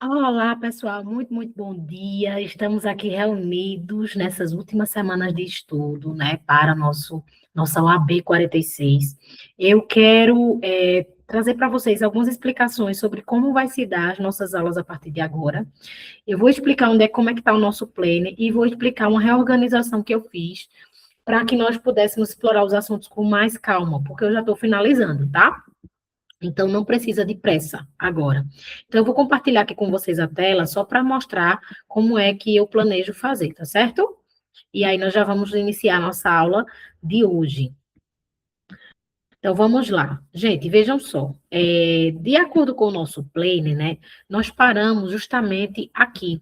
Olá, pessoal, muito bom dia. Estamos aqui reunidos nessas últimas semanas de estudo, né, para nossa OAB 46. Eu quero trazer para vocês algumas explicações sobre como vai se dar as nossas aulas a partir de agora. Eu vou explicar como é que está o nosso planner e vou explicar uma reorganização que eu fiz para que nós pudéssemos explorar os assuntos com mais calma, porque eu já estou finalizando, tá? Então, não precisa de pressa agora. Então, eu vou compartilhar aqui com vocês a tela só para mostrar como é que eu planejo fazer, tá certo? E aí, nós já vamos iniciar a nossa aula de hoje. Então, vamos lá. Gente, vejam só. De acordo com o nosso planner, né, nós paramos justamente aqui.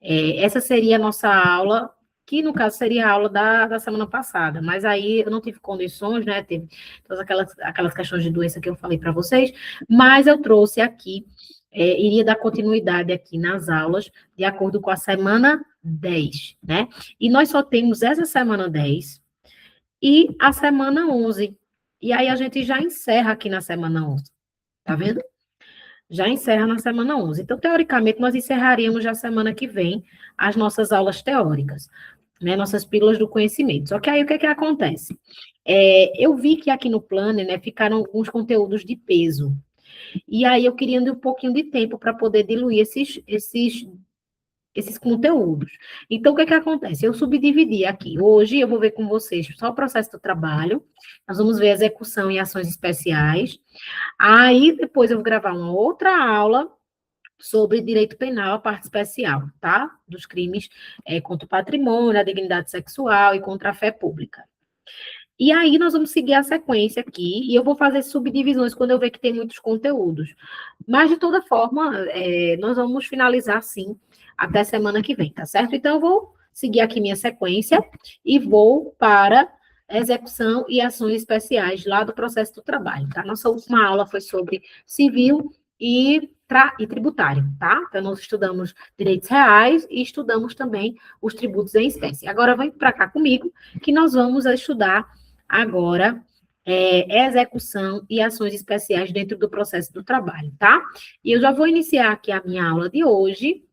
Essa seria a nossa aula, que no caso seria a aula da semana passada, mas aí eu não tive condições, né? Teve todas aquelas questões de doença que eu falei para vocês, mas eu trouxe aqui, iria dar continuidade aqui nas aulas, de acordo com a semana 10, né? E nós só temos essa semana 10 e a semana 11. E aí a gente já encerra aqui na semana 11, tá vendo? Já encerra na semana 11. Então, teoricamente, nós encerraríamos já semana que vem as nossas aulas teóricas, né, nossas pílulas do conhecimento. Só que aí, o que acontece? Eu vi que aqui no Planner, né, ficaram alguns conteúdos de peso. E aí, eu queria um pouquinho de tempo para poder diluir esses conteúdos. Então, o que acontece? Eu subdividi aqui. Hoje, eu vou ver com vocês só o processo do trabalho, nós vamos ver execução e ações especiais. Aí, depois, eu vou gravar uma outra aula sobre direito penal, a parte especial, tá? Dos crimes contra o patrimônio, a dignidade sexual e contra a fé pública. E aí nós vamos seguir a sequência aqui, e eu vou fazer subdivisões quando eu ver que tem muitos conteúdos. Mas, de toda forma, nós vamos finalizar, sim, até semana que vem, tá certo? Então, eu vou seguir aqui minha sequência e vou para execução e ações especiais lá do processo do trabalho, tá? Nossa última aula foi sobre civil e tributário, tá? Então, nós estudamos direitos reais e estudamos também os tributos em espécie. Agora, vem para cá comigo, que nós vamos estudar agora execução e ações especiais dentro do processo do trabalho, tá? E eu já vou iniciar aqui a minha aula de hoje,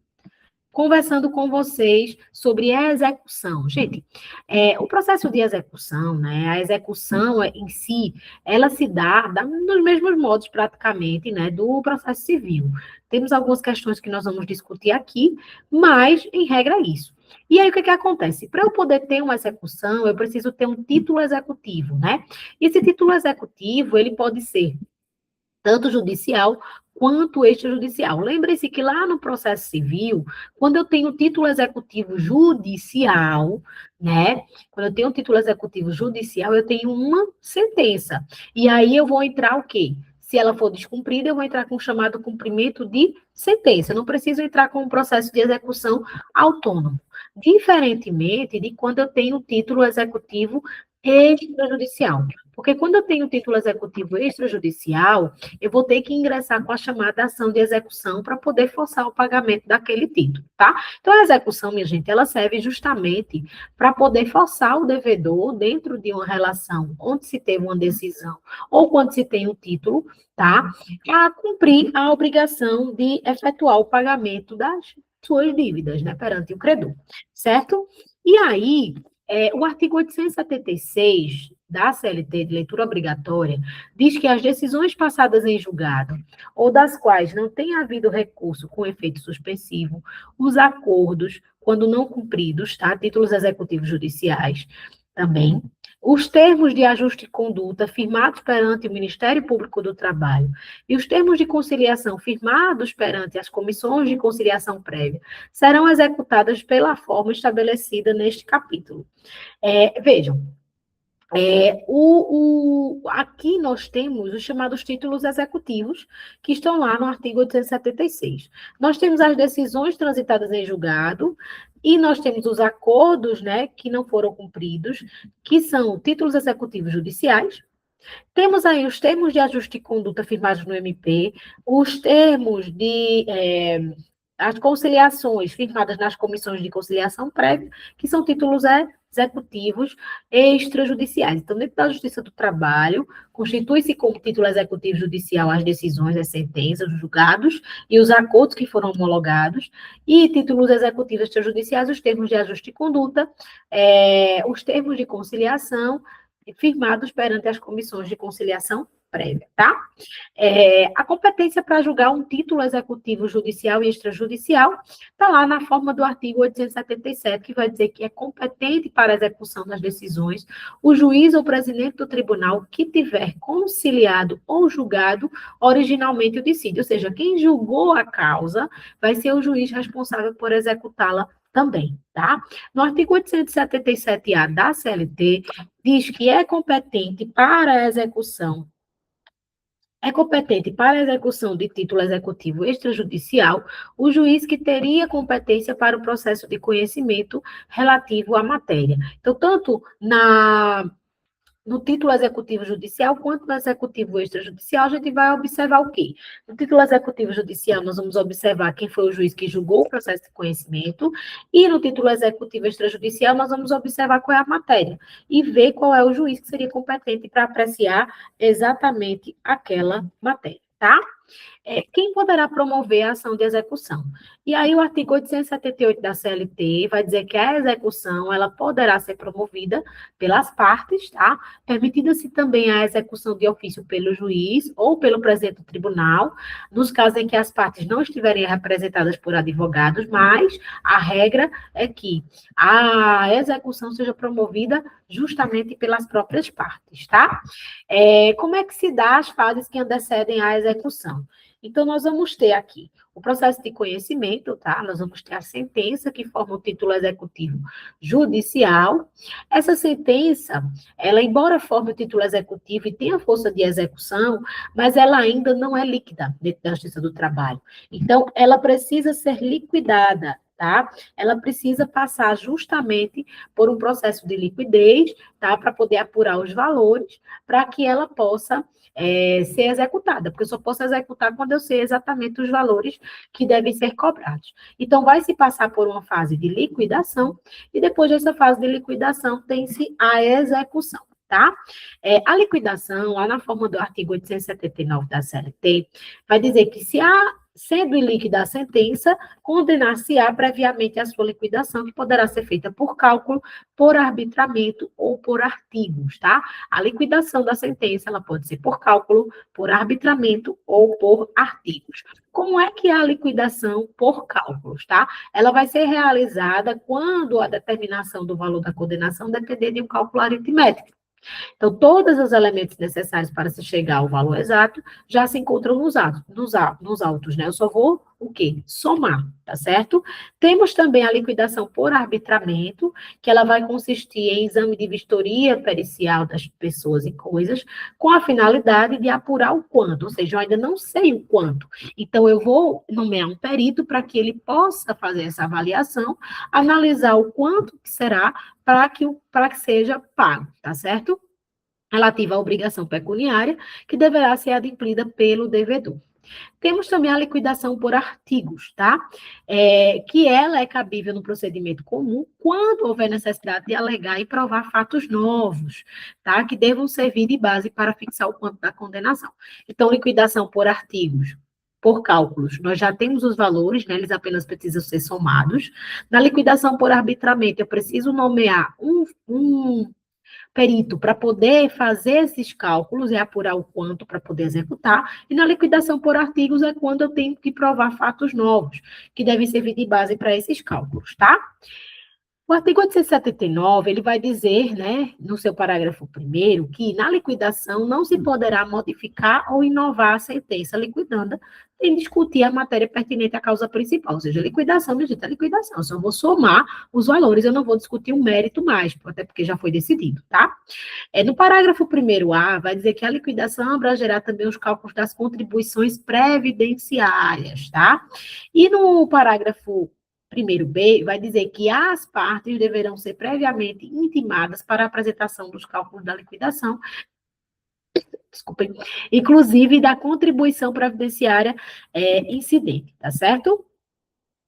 conversando com vocês sobre a execução. Gente, o processo de execução, né, a execução em si, ela se dá nos mesmos modos praticamente, né, do processo civil. Temos algumas questões que nós vamos discutir aqui, mas, em regra, é isso. E aí, o que acontece? Para eu poder ter uma execução, eu preciso ter um título executivo, né? Esse título executivo, ele pode ser tanto judicial quanto extrajudicial. Lembre-se que lá no processo civil, quando eu tenho título executivo judicial, né? Quando eu tenho um título executivo judicial, eu tenho uma sentença. E aí eu vou entrar o quê? Se ela for descumprida, eu vou entrar com o chamado cumprimento de sentença. Eu não preciso entrar com um processo de execução autônomo. Diferentemente de quando eu tenho o título executivo extrajudicial. Porque quando eu tenho título executivo extrajudicial, eu vou ter que ingressar com a chamada ação de execução para poder forçar o pagamento daquele título, tá? Então, a execução, minha gente, ela serve justamente para poder forçar o devedor dentro de uma relação onde se teve uma decisão ou quando se tem um título, tá? A cumprir a obrigação de efetuar o pagamento das suas dívidas, né, perante o credor, certo? E aí, o artigo 876 da CLT de leitura obrigatória diz que as decisões passadas em julgado ou das quais não tenha havido recurso com efeito suspensivo, os acordos, quando não cumpridos, tá? Títulos executivos judiciais também, os termos de ajuste de conduta firmados perante o Ministério Público do Trabalho e os termos de conciliação firmados perante as comissões de conciliação prévia serão executadas pela forma estabelecida neste capítulo. Vejam, aqui nós temos os chamados títulos executivos, que estão lá no artigo 876. Nós temos as decisões transitadas em julgado, e nós temos os acordos, né, que não foram cumpridos, que são títulos executivos judiciais. Temos aí os termos de ajuste de conduta firmados no MP, os termos de as conciliações firmadas nas comissões de conciliação prévia, que são títulos executivos extrajudiciais. Então, dentro da Justiça do Trabalho, constitui-se como título executivo judicial as decisões, as sentenças, os julgados e os acordos que foram homologados, e títulos executivos extrajudiciais, os termos de ajuste de conduta, os termos de conciliação firmados perante as comissões de conciliação prévia, tá? A competência para julgar um título executivo judicial e extrajudicial está lá na forma do artigo 877, que vai dizer que é competente para a execução das decisões o juiz ou presidente do tribunal que tiver conciliado ou julgado originalmente o dissídio, ou seja, quem julgou a causa vai ser o juiz responsável por executá-la também, tá? No artigo 877-A da CLT, diz que é competente para a execução de título executivo extrajudicial o juiz que teria competência para o processo de conhecimento relativo à matéria. Então, tanto no título executivo judicial, quanto no executivo extrajudicial, a gente vai observar o quê? No título executivo judicial, nós vamos observar quem foi o juiz que julgou o processo de conhecimento, e no título executivo extrajudicial, nós vamos observar qual é a matéria, e ver qual é o juiz que seria competente para apreciar exatamente aquela matéria, tá? Quem poderá promover a ação de execução? E aí o artigo 878 da CLT vai dizer que a execução, ela poderá ser promovida pelas partes, tá? Permitida-se também a execução de ofício pelo juiz ou pelo presidente do tribunal, nos casos em que as partes não estiverem representadas por advogados, mas a regra é que a execução seja promovida justamente pelas próprias partes, tá? Como é que se dá as fases que antecedem a execução? Então, nós vamos ter aqui o processo de conhecimento, tá? Nós vamos ter a sentença, que forma o título executivo judicial. Essa sentença, ela, embora forme o título executivo e tenha força de execução, mas ela ainda não é líquida dentro da Justiça do Trabalho. Então, ela precisa ser liquidada, tá? Ela precisa passar justamente por um processo de liquidez, tá? Para poder apurar os valores, para que ela possa ser executada, porque eu só posso executar quando eu sei exatamente os valores que devem ser cobrados. Então, vai se passar por uma fase de liquidação, e depois dessa fase de liquidação tem-se a execução, tá? A liquidação, lá na forma do artigo 879 da CLT, vai dizer que se há sendo ilíquida a sentença, condenar-se-á previamente a sua liquidação, que poderá ser feita por cálculo, por arbitramento ou por artigos, tá? A liquidação da sentença, ela pode ser por cálculo, por arbitramento ou por artigos. Como é que é a liquidação por cálculos, tá? Ela vai ser realizada quando a determinação do valor da condenação depender de um cálculo aritmético. Então, todos os elementos necessários para se chegar ao valor exato já se encontram nos autos, né? Eu só vou, o quê? Somar, tá certo? Temos também a liquidação por arbitramento, que ela vai consistir em exame de vistoria pericial das pessoas e coisas, com a finalidade de apurar o quanto, ou seja, eu ainda não sei o quanto. Então, eu vou nomear um perito para que ele possa fazer essa avaliação, analisar o quanto que será para que seja pago, tá certo? Relativa à obrigação pecuniária, que deverá ser adimplida pelo devedor. Temos também a liquidação por artigos, tá? Que ela é cabível no procedimento comum quando houver necessidade de alegar e provar fatos novos, tá? Que devam servir de base para fixar o quanto da condenação. Então, liquidação por artigos, por cálculos, nós já temos os valores, né? Eles apenas precisam ser somados. Na liquidação por arbitramento, eu preciso nomear um perito para poder fazer esses cálculos e apurar o quanto para poder executar, e na liquidação por artigos é quando eu tenho que provar fatos novos, que devem servir de base para esses cálculos, tá? O artigo 879, ele vai dizer, né, no seu parágrafo 1º, que na liquidação não se poderá modificar ou inovar a sentença liquidanda sem discutir a matéria pertinente à causa principal, ou seja, liquidação, minha gente, é liquidação, eu só vou somar os valores, eu não vou discutir o mérito mais, até porque já foi decidido, tá? No parágrafo 1º-A, vai dizer que a liquidação abrangerá também os cálculos das contribuições previdenciárias, tá? E no parágrafo 1º-B, vai dizer que as partes deverão ser previamente intimadas para a apresentação dos cálculos da liquidação, desculpem, inclusive da contribuição previdenciária incidente, tá certo?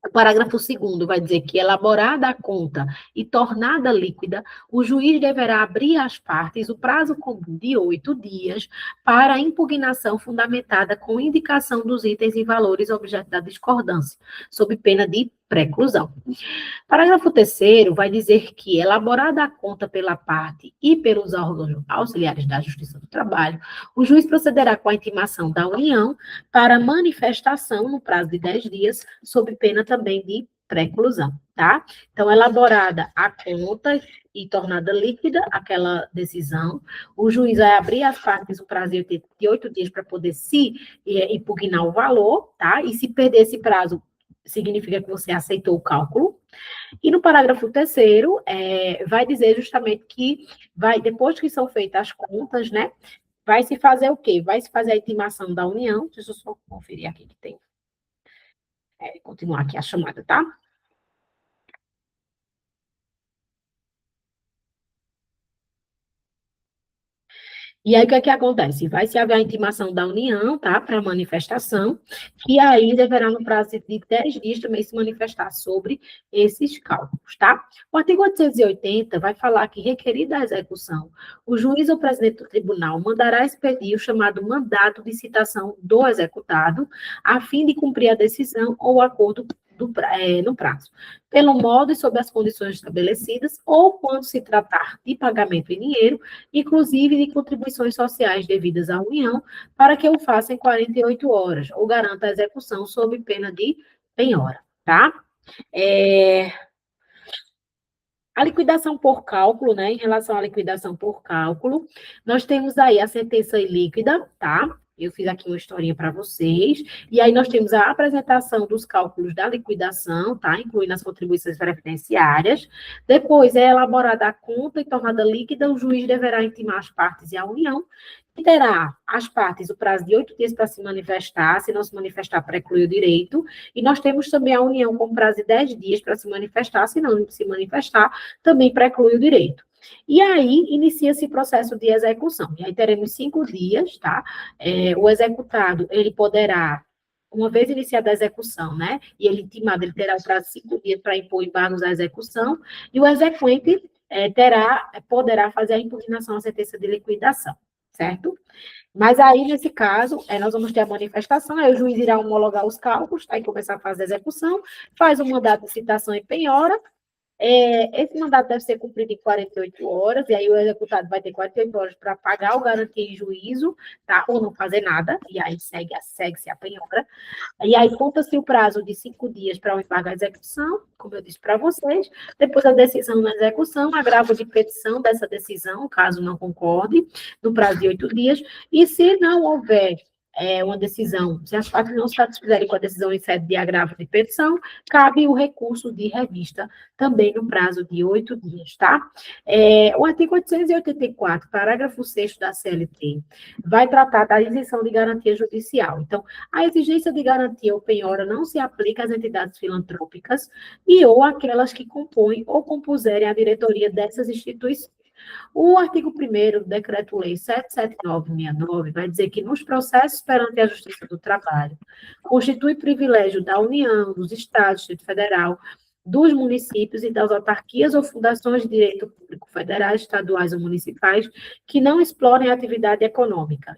O parágrafo 2º vai dizer que, elaborada a conta e tornada líquida, o juiz deverá abrir às partes o prazo comum de 8 dias para a impugnação fundamentada com indicação dos itens e valores objeto da discordância, sob pena de preclusão. Parágrafo 3º vai dizer que, elaborada a conta pela parte e pelos órgãos auxiliares da Justiça do Trabalho, o juiz procederá com a intimação da União para manifestação no prazo de 10 dias, sob pena também de preclusão, tá? Então, elaborada a conta e tornada líquida aquela decisão, o juiz vai abrir as partes o prazo de 8 dias para poder se impugnar o valor, tá? E se perder esse prazo, significa que você aceitou o cálculo. E no parágrafo 3º, vai dizer justamente que depois que são feitas as contas, né, vai se fazer o quê? Vai se fazer a intimação da União, deixa eu só conferir aqui que tem, continuar aqui a chamada, tá? E aí, o que é que acontece? Vai se haver a intimação da União, tá, para manifestação, e aí deverá, no prazo de 10 dias, também se manifestar sobre esses cálculos, tá? O artigo 880 vai falar que, requerida a execução, o juiz ou presidente do tribunal mandará expedir o chamado mandato de citação do executado, a fim de cumprir a decisão ou acordo no prazo, pelo modo e sob as condições estabelecidas, ou quando se tratar de pagamento em dinheiro, inclusive de contribuições sociais devidas à União, para que o faça em 48 horas, ou garanta a execução sob pena de penhora, tá? A liquidação por cálculo, né? Em relação à liquidação por cálculo, nós temos aí a sentença ilíquida, tá? Eu fiz aqui uma historinha para vocês. E aí nós temos a apresentação dos cálculos da liquidação, tá? Incluindo as contribuições previdenciárias. Depois é elaborada a conta e tornada líquida, o juiz deverá intimar as partes e a União, e terá as partes o prazo de 8 dias para se manifestar, se não se manifestar, preclui o direito. E nós temos também a União com prazo de 10 dias para se manifestar, se não se manifestar, também preclui o direito. E aí, inicia-se o processo de execução. E aí teremos 5 dias, tá? O executado, ele poderá, uma vez iniciada a execução, né? E ele intimado, ele terá o prazo de 5 dias para impor embargos à execução, e o exequente poderá fazer a impugnação à sentença de liquidação, certo? Mas aí, nesse caso, nós vamos ter a manifestação, aí o juiz irá homologar os cálculos, tá? E começar a fazer a execução, faz o mandato de citação e penhora. Esse mandato deve ser cumprido em 48 horas, e aí o executado vai ter 48 horas para pagar o garantia em juízo, tá? Ou não fazer nada, e aí segue-se a penhora. E aí conta-se o prazo de 5 dias para o embargo à execução, como eu disse para vocês. Depois a decisão na execução, agravo de petição dessa decisão, caso não concorde, no prazo de 8 dias. E se não houver uma decisão, se as partes não se satisfizerem com a decisão em sede de agravo de petição, cabe o recurso de revista, também no prazo de 8 dias, tá? O artigo 884, parágrafo 6º da CLT, vai tratar da isenção de garantia judicial. Então, a exigência de garantia ou penhora não se aplica às entidades filantrópicas e ou aquelas que compõem ou compuserem a diretoria dessas instituições. O artigo 1º do Decreto-Lei 77969 vai dizer que nos processos perante a Justiça do Trabalho, constitui privilégio da União, dos Estados, Distrito Federal, dos municípios e das autarquias ou fundações de direito público federais, estaduais ou municipais que não explorem a atividade econômica.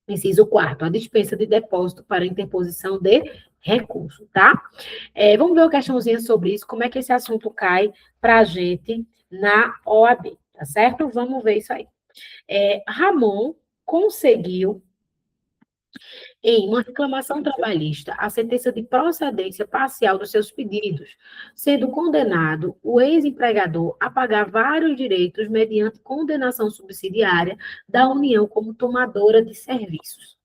Inciso 4º, a dispensa de depósito para interposição de recurso, tá? Vamos ver uma questãozinha sobre isso, como é que esse assunto cai para a gente na OAB, tá certo? Vamos ver isso aí. Ramon conseguiu, em uma reclamação trabalhista, a sentença de procedência parcial dos seus pedidos, sendo condenado o ex-empregador a pagar vários direitos mediante condenação subsidiária da União como tomadora de serviços.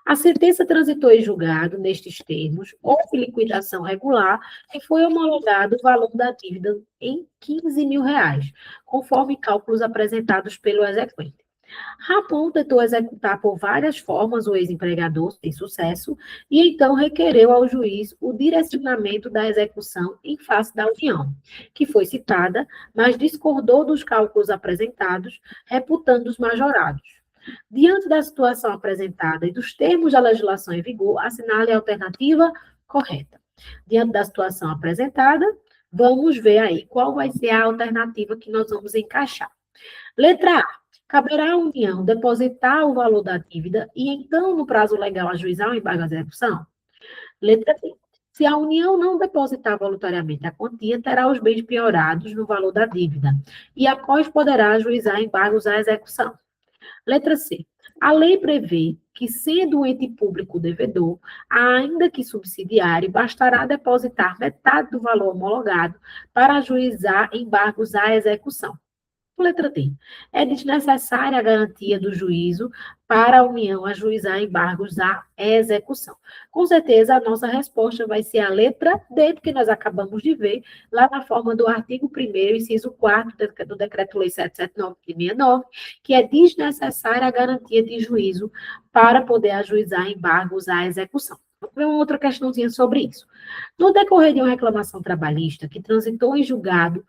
A sentença transitou em julgado nestes termos, houve liquidação regular e foi homologado o valor da dívida em R$ 15.000, conforme cálculos apresentados pelo exequente. Ramon tentou executar por várias formas o ex-empregador, sem sucesso, e então requereu ao juiz o direcionamento da execução em face da União, que foi citada, mas discordou dos cálculos apresentados, reputando-os majorados. Diante da situação apresentada e dos termos da legislação em vigor, assinale a alternativa correta. Diante da situação apresentada, vamos ver aí qual vai ser a alternativa que nós vamos encaixar. Letra A. Caberá à União depositar o valor da dívida e, então, no prazo legal, ajuizar o embargo à execução? Letra B. Se a União não depositar voluntariamente a quantia, terá os bens penhorados no valor da dívida e, após, poderá ajuizar embargos à execução. Letra C. A lei prevê que, sendo um ente público devedor, ainda que subsidiário, bastará depositar metade do valor homologado para ajuizar embargos à execução. Letra D. É desnecessária a garantia do juízo para a União ajuizar embargos à execução. Com certeza, a nossa resposta vai ser a letra D, porque nós acabamos de ver lá na forma do artigo 1º, inciso 4º do Decreto-Lei 779 de 69, que é desnecessária a garantia de juízo para poder ajuizar embargos à execução. Vamos ver uma outra questãozinha sobre isso. No decorrer de uma reclamação trabalhista que transitou em julgado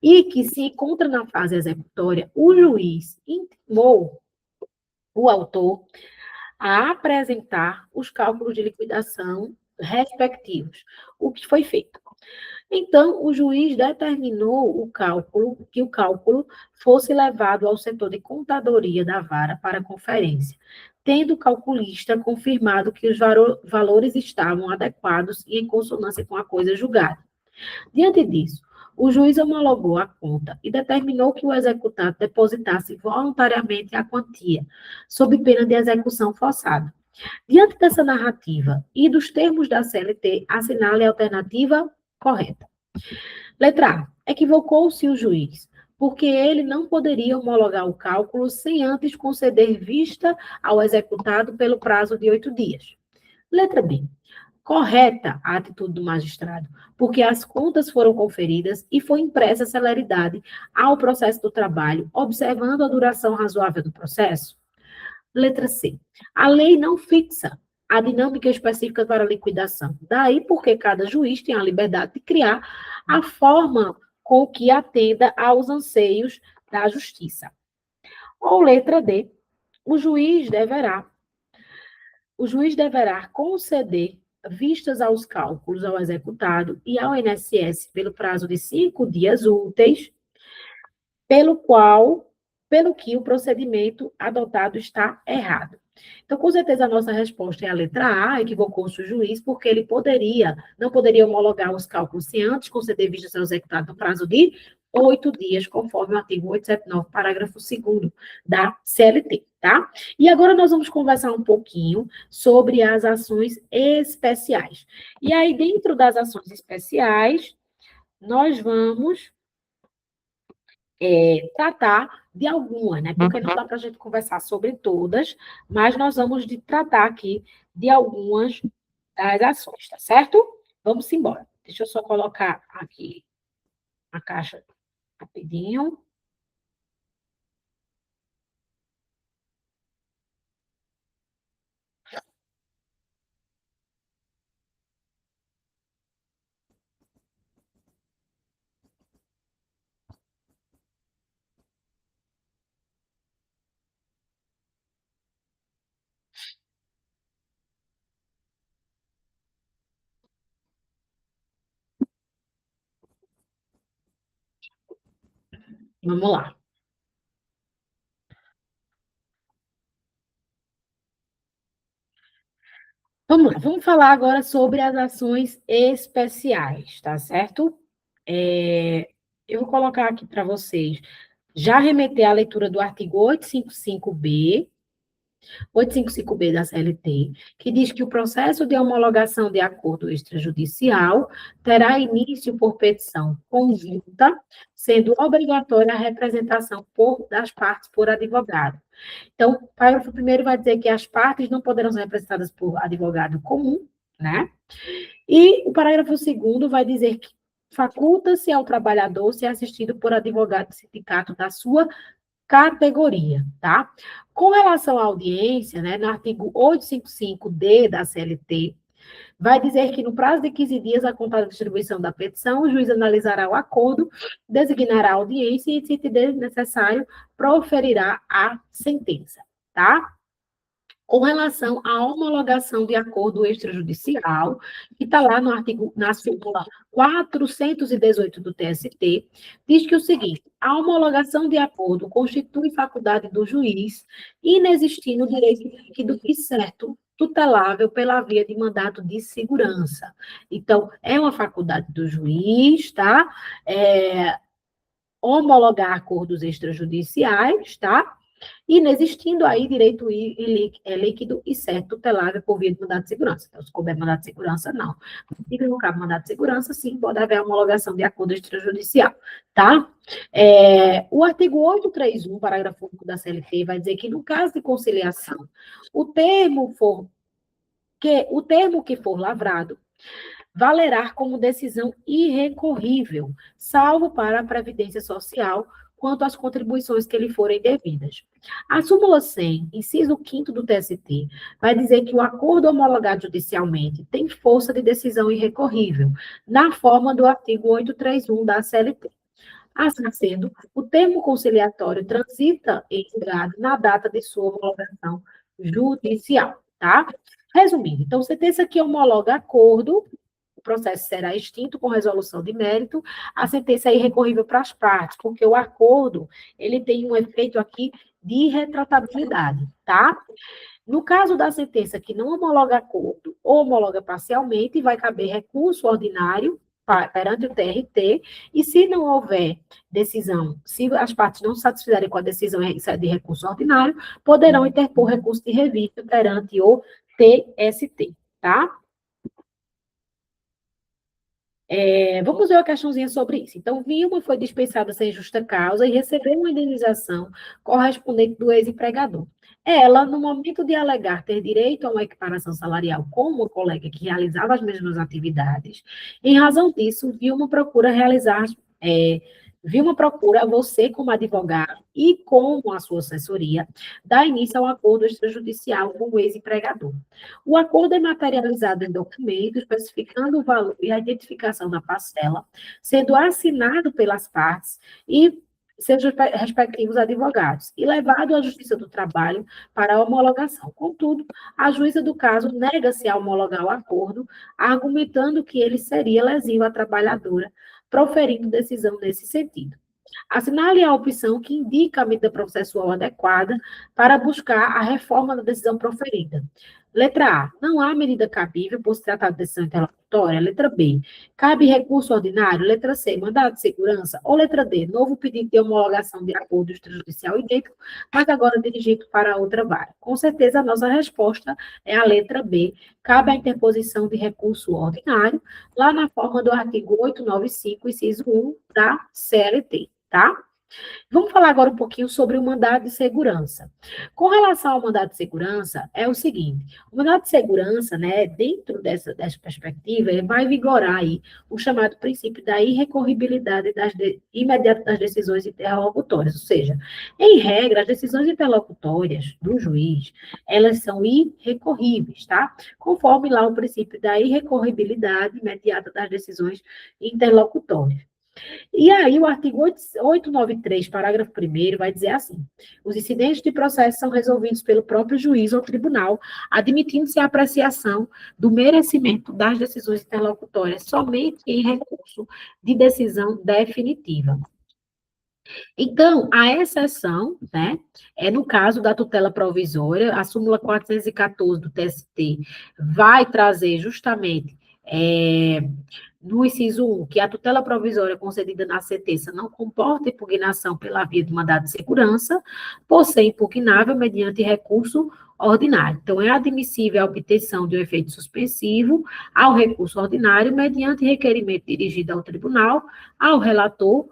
e que se encontra na fase executória, o juiz intimou o autor a apresentar os cálculos de liquidação respectivos. O que foi feito? Então, o juiz determinou que o cálculo fosse levado ao setor de contadoria da vara para conferência, tendo o calculista confirmado que os valores estavam adequados e em consonância com a coisa julgada. Diante disso, o juiz homologou a conta e determinou que o executado depositasse voluntariamente a quantia, sob pena de execução forçada. Diante dessa narrativa e dos termos da CLT, assinale a alternativa correta. Letra A. Equivocou-se o juiz, porque ele não poderia homologar o cálculo sem antes conceder vista ao executado pelo prazo de 8 dias. Letra B. Correta a atitude do magistrado, porque as contas foram conferidas e foi impressa celeridade ao processo do trabalho, observando a duração razoável do processo. Letra C. A lei não fixa a dinâmica específica para a liquidação. Daí porque cada juiz tem a liberdade de criar a forma com que atenda aos anseios da justiça. Ou letra D. O juiz deverá conceder vistas aos cálculos ao executado e ao INSS pelo prazo de 5 dias úteis, pelo que o procedimento adotado está errado. Então, com certeza, a nossa resposta é a letra A, equivocou-se o juiz, porque ele não poderia homologar os cálculos sem antes conceder vistas ao executado no prazo de 8 dias, conforme o artigo 879, parágrafo 2º da CLT, tá? E agora nós vamos conversar um pouquinho sobre as ações especiais. E aí, dentro das ações especiais, nós vamos tratar de algumas, né? Porque não dá para a gente conversar sobre todas, mas nós vamos tratar aqui de algumas das ações, tá certo? Vamos embora. Deixa eu só colocar aqui a caixa rapidinho. Vamos lá. Vamos lá, vamos falar agora sobre as ações especiais, tá certo? Eu vou colocar aqui para vocês, já remeter à leitura do artigo 855B, 855B da CLT, que diz que o processo de homologação de acordo extrajudicial terá início por petição conjunta, sendo obrigatória a representação das partes por advogado. Então, o parágrafo 1º vai dizer que as partes não poderão ser representadas por advogado comum, né? E o parágrafo 2º vai dizer que faculta-se ao trabalhador ser assistido por advogado do sindicato da sua categoria, tá? Com relação à audiência, né, no artigo 855D da CLT, vai dizer que no prazo de 15 dias, a conta da distribuição da petição, o juiz analisará o acordo, designará a audiência e, se necessário, proferirá a sentença, tá? com relação à homologação de acordo extrajudicial, que está lá no artigo, na súmula 418 do TST, diz que o seguinte: a homologação de acordo constitui faculdade do juiz, inexistindo direito líquido e certo tutelável pela via de mandato de segurança. Então, é uma faculdade do juiz, tá? Homologar acordos extrajudiciais, tá? Inexistindo aí direito líquido e certo tutelável por via de mandado de segurança. Então, se couber mandado de segurança, não. Se não cabe mandado de segurança, sim, pode haver homologação de acordo extrajudicial, tá? O artigo 831, parágrafo único da CLT, vai dizer que, no caso de conciliação, o termo que for lavrado valerá como decisão irrecorrível, salvo para a Previdência Social, quanto às contribuições que lhe forem devidas. A súmula 100, inciso 5º do TST, vai dizer que o acordo homologado judicialmente tem força de decisão irrecorrível, na forma do artigo 831 da CLT. Assim sendo, o termo conciliatório transita em julgado na data de sua homologação judicial, tá? Resumindo, então, sentença que homologa acordo, o processo será extinto com resolução de mérito, a sentença é irrecorrível para as partes, porque o acordo, ele tem um efeito aqui de retratabilidade, tá? No caso da sentença que não homologa acordo ou homologa parcialmente, vai caber recurso ordinário perante o TRT, e se não houver decisão, se as partes não se satisfizerem com a decisão de recurso ordinário, poderão interpor recurso de revista perante o TST, tá? Vamos ver uma questãozinha sobre isso. Então, Vilma foi dispensada sem justa causa e recebeu uma indenização correspondente do ex-empregador. Ela, no momento de alegar ter direito a uma equiparação salarial com uma colega que realizava as mesmas atividades, em razão disso, Vilma procura você, como advogado e com a sua assessoria, dar início ao acordo extrajudicial com o ex-empregador. O acordo é materializado em documento, especificando o valor e a identificação da parcela, sendo assinado pelas partes e seus respectivos advogados, e levado à Justiça do Trabalho para a homologação. Contudo, a juíza do caso nega-se a homologar o acordo, argumentando que ele seria lesivo à trabalhadora, proferindo decisão nesse sentido. Assinale a opção que indica a medida processual adequada para buscar a reforma da decisão proferida. Letra A. Não há medida cabível por se tratar de decisão interlocutória. Letra B. Cabe recurso ordinário. Letra C. Mandado de segurança. Ou letra D. Novo pedido de homologação de acordo extrajudicial idêntico, mas agora dirigido para outra vara. Com certeza, a nossa resposta é a letra B. Cabe a interposição de recurso ordinário, lá na forma do artigo 895, inciso 1 da CLT, tá? Vamos falar agora um pouquinho sobre o mandado de segurança. Com relação ao mandado de segurança, é o seguinte: o mandado de segurança, né, dentro dessa perspectiva, ele vai vigorar aí o chamado princípio da irrecorribilidade imediata das decisões interlocutórias, ou seja, em regra, as decisões interlocutórias do juiz, elas são irrecorríveis, tá? Conforme lá o princípio da irrecorribilidade imediata das decisões interlocutórias. E aí, o artigo 893, parágrafo 1º, vai dizer assim: os incidentes de processo são resolvidos pelo próprio juiz ou tribunal, admitindo-se a apreciação do merecimento das decisões interlocutórias somente em recurso de decisão definitiva. Então, a exceção, né, é no caso da tutela provisória, a súmula 414 do TST vai trazer justamente no inciso 1, que a tutela provisória concedida na sentença não comporta impugnação pela via de mandado de segurança, por ser impugnável mediante recurso ordinário. Então, é admissível a obtenção de um efeito suspensivo ao recurso ordinário mediante requerimento dirigido ao tribunal, ao relator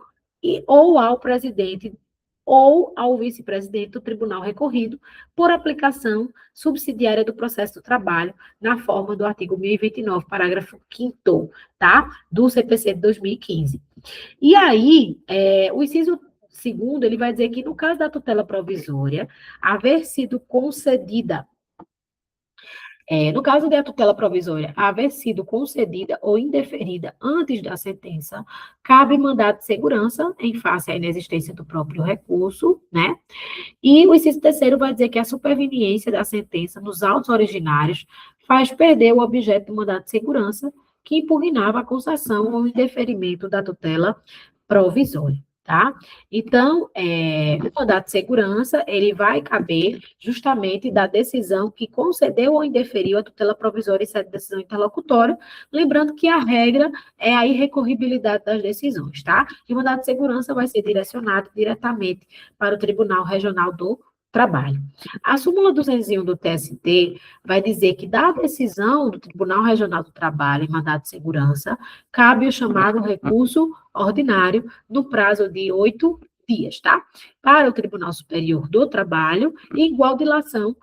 ou ao presidente ou ao vice-presidente do tribunal recorrido, por aplicação subsidiária do processo do trabalho, na forma do artigo 1029, parágrafo 5º, tá? Do CPC de 2015. E aí, o inciso segundo, ele vai dizer que, no caso da tutela provisória, haver sido concedida No caso de a tutela provisória haver sido concedida ou indeferida antes da sentença, cabe mandado de segurança em face à inexistência do próprio recurso, né? E o inciso terceiro vai dizer que a superveniência da sentença nos autos originários faz perder o objeto do mandado de segurança que impugnava a concessão ou indeferimento da tutela provisória, tá? Então, o mandado de segurança, ele vai caber justamente da decisão que concedeu ou indeferiu a tutela provisória e sede de decisão interlocutória, lembrando que a regra é a irrecorribilidade das decisões, tá? E o mandado de segurança vai ser direcionado diretamente para o Tribunal Regional do Trabalho. A súmula 201 do TST vai dizer que da decisão do Tribunal Regional do Trabalho em mandado de segurança, cabe o chamado recurso ordinário no prazo de 8 dias, tá? Para o Tribunal Superior do Trabalho, e igual dilação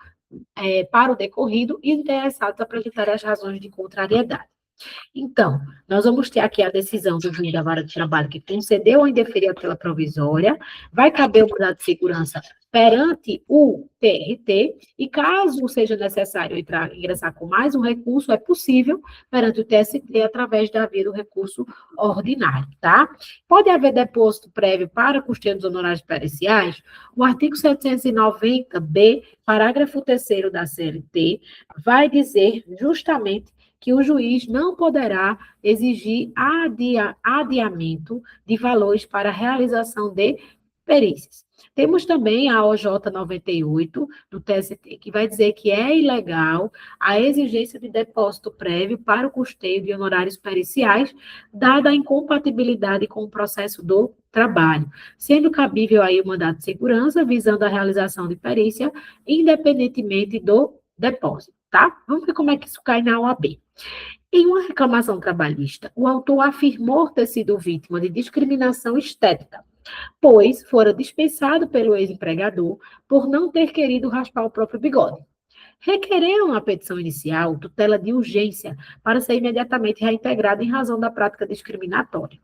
para o decorrido e interessados apresentarem as razões de contrariedade. Então, nós vamos ter aqui a decisão do juiz da vara de trabalho que concedeu ou indeferiu a tutela provisória, vai caber o mandado de segurança perante o TRT, e caso seja necessário ingressar com mais um recurso, é possível perante o TST através da via do recurso ordinário, tá? Pode haver depósito prévio para custeio dos honorários periciais? O artigo 790-B, parágrafo 3º da CLT, vai dizer justamente que o juiz não poderá exigir adiamento de valores para a realização de perícias. Temos também a OJ 98 do TST, que vai dizer que é ilegal a exigência de depósito prévio para o custeio de honorários periciais, dada a incompatibilidade com o processo do trabalho, sendo cabível aí o mandado de segurança visando a realização de perícia, independentemente do depósito, tá? Vamos ver como é que isso cai na OAB. Em uma reclamação trabalhista, o autor afirmou ter sido vítima de discriminação estética, pois fora dispensado pelo ex-empregador por não ter querido raspar o próprio bigode. Requereram na petição inicial tutela de urgência para ser imediatamente reintegrado em razão da prática discriminatória.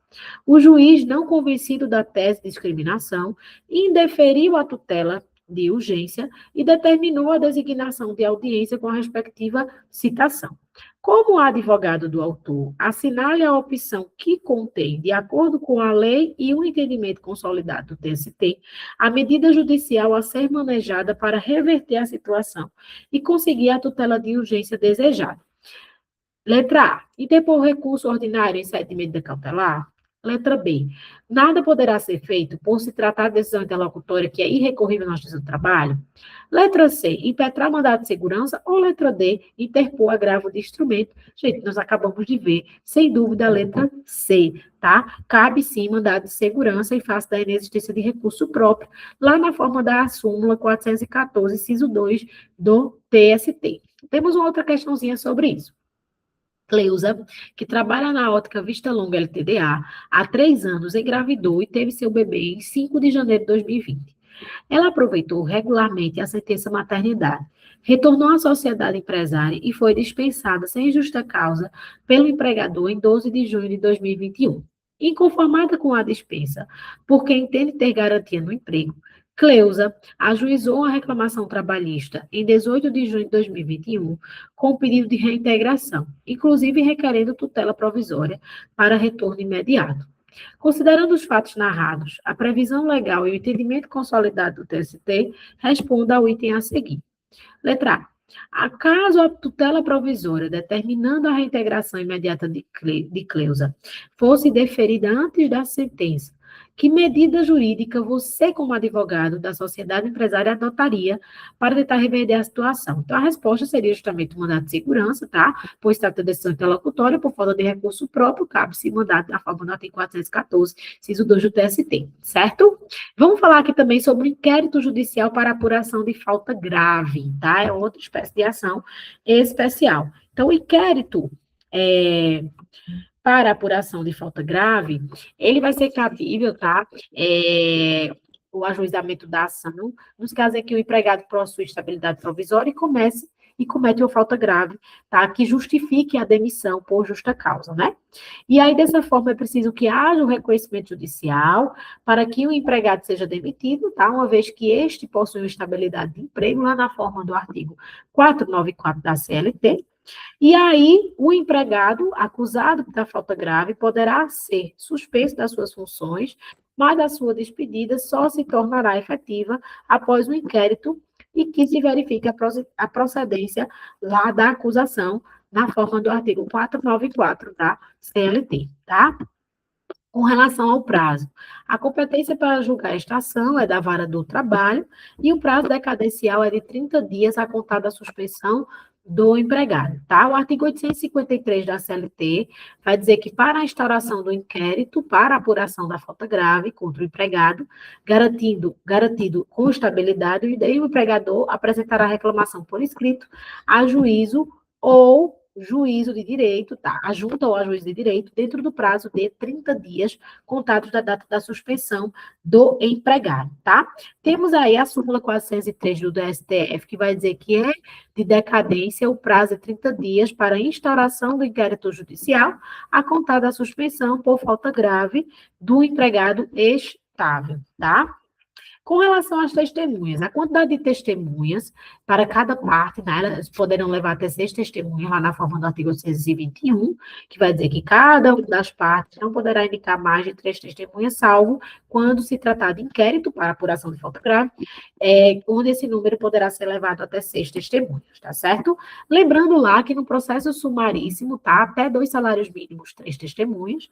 O juiz, não convencido da tese de discriminação, indeferiu a tutela de urgência e determinou a designação de audiência com a respectiva citação. Como advogado do autor, assinale a opção que contém, de acordo com a lei e o entendimento consolidado do TST, a medida judicial a ser manejada para reverter a situação e conseguir a tutela de urgência desejada. Letra A. Interpor recurso ordinário em sede de medida cautelar. Letra B. Nada poderá ser feito por se tratar de decisão interlocutória que é irrecorrível na Justiça do Trabalho. Letra C. Impetrar mandado de segurança. Ou letra D. Interpor agravo de instrumento. Gente, nós acabamos de ver, sem dúvida, a letra C, tá? Cabe sim mandado de segurança em face da inexistência de recurso próprio, lá na forma da súmula 414, inciso 2 do TST. Temos uma outra questãozinha sobre isso. Cleusa, que trabalha na ótica Vista Longa LTDA, há 3 anos engravidou e teve seu bebê em 5 de janeiro de 2020. Ela aproveitou regularmente a sentença maternidade, retornou à sociedade empresária e foi dispensada sem justa causa pelo empregador em 12 de junho de 2021. Inconformada com a dispensa, porque entende ter garantia no emprego, Cleusa ajuizou a reclamação trabalhista em 18 de junho de 2021 com pedido de reintegração, inclusive requerendo tutela provisória para retorno imediato. Considerando os fatos narrados, a previsão legal e o entendimento consolidado do TST, responda ao item a seguir. Letra A. Acaso a tutela provisória determinando a reintegração imediata de Cleusa fosse deferida antes da sentença, que medida jurídica você, como advogado da sociedade empresária, adotaria para tentar reverter a situação? Então, a resposta seria justamente o mandado de segurança, tá? Pois trata de decisão interlocutória por falta de recurso próprio, cabe-se mandado da forma do artigo 414, inciso 2 do TST, certo? Vamos falar aqui também sobre o inquérito judicial para apuração de falta grave, tá? É outra espécie de ação especial. Então, o inquérito para apuração de falta grave, ele vai ser cabível, tá? O ajuizamento da ação, nos casos em que o empregado possui estabilidade provisória e comece e comete uma falta grave, tá? Que justifique a demissão por justa causa, né? E aí, dessa forma, é preciso que haja o reconhecimento judicial para que o empregado seja demitido, tá? Uma vez que este possui uma estabilidade de emprego, lá na forma do artigo 494 da CLT, e aí, o empregado acusado da falta grave poderá ser suspenso das suas funções, mas a sua despedida só se tornará efetiva após o inquérito e que se verifique a procedência lá da acusação na forma do artigo 494 da CLT, tá? Com relação ao prazo, a competência para julgar esta ação é da vara do trabalho e o prazo decadencial é de 30 dias a contar da suspensão do empregado, tá? O artigo 853 da CLT vai dizer que para a instauração do inquérito para a apuração da falta grave contra o empregado, garantido com estabilidade, o empregador apresentará reclamação por escrito a juízo ou juízo de direito, tá? A junta ou a juiz de direito, dentro do prazo de 30 dias, contados da data da suspensão do empregado, tá? Temos aí a súmula 403 do STF, que vai dizer que é de decadência o prazo de 30 dias para a instauração do inquérito judicial, a contar da suspensão por falta grave do empregado estável, tá? Com relação às testemunhas, a quantidade de testemunhas para cada parte, né, elas poderão levar até 6 testemunhas, lá na forma do artigo 821, que vai dizer que cada uma das partes não poderá indicar mais de 3 testemunhas, salvo quando se tratar de inquérito para apuração de falta grave, onde esse número poderá ser levado até 6 testemunhas, tá certo? Lembrando lá que no processo sumaríssimo, tá, até 2 salários mínimos, 3 testemunhas,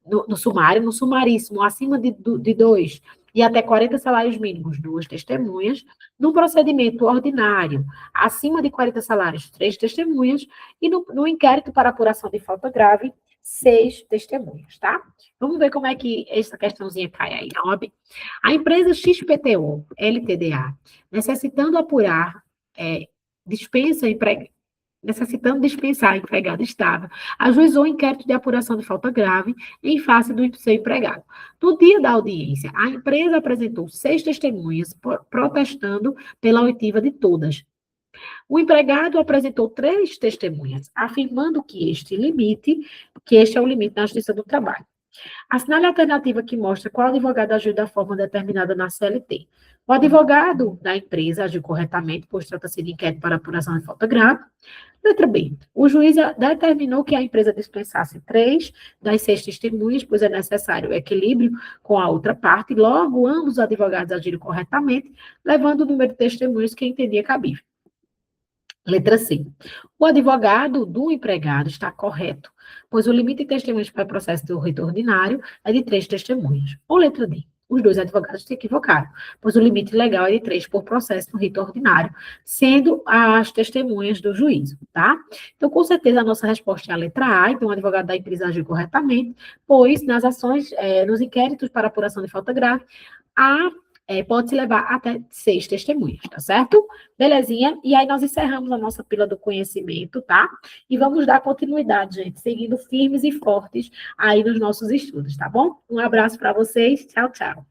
no sumário, no sumaríssimo, acima de 2 e até 40 salários mínimos, 2 testemunhas. No procedimento ordinário, acima de 40 salários, 3 testemunhas. E no inquérito para apuração de falta grave, 6 testemunhas, tá? Vamos ver como é que essa questãozinha cai aí, Rob. A empresa XPTO, LTDA, necessitando apurar, dispensa necessitando dispensar empregado estável, ajuizou o inquérito de apuração de falta grave em face do seu empregado. No dia da audiência, a empresa apresentou 6 testemunhas protestando pela oitiva de todas. O empregado apresentou 3 testemunhas, afirmando que este é o limite da Justiça do Trabalho. Assinale a alternativa que mostra qual advogado agiu da forma determinada na CLT. O advogado da empresa agiu corretamente, pois trata-se de inquérito para apuração de falta grave. Letra B. O juiz determinou que a empresa dispensasse 3 das 6 testemunhas, pois é necessário o equilíbrio com a outra parte. Logo, ambos os advogados agiram corretamente, levando o número de testemunhas que entendia cabível. Letra C. O advogado do empregado está correto, pois o limite de testemunhas para o processo do rito ordinário é de 3 testemunhas. Ou letra D. Os 2 advogados se equivocaram, pois o limite legal é de 3 por processo no rito ordinário, sendo as testemunhas do juízo, tá? Então, com certeza, a nossa resposta é a letra A. Então, o advogado da empresa agiu corretamente, pois nas ações, nos inquéritos para apuração de falta grave, pode-se levar até 6 testemunhas, tá certo? Belezinha? E aí nós encerramos a nossa pílula do conhecimento, tá? E vamos dar continuidade, gente, seguindo firmes e fortes aí nos nossos estudos, tá bom? Um abraço para vocês. Tchau, tchau.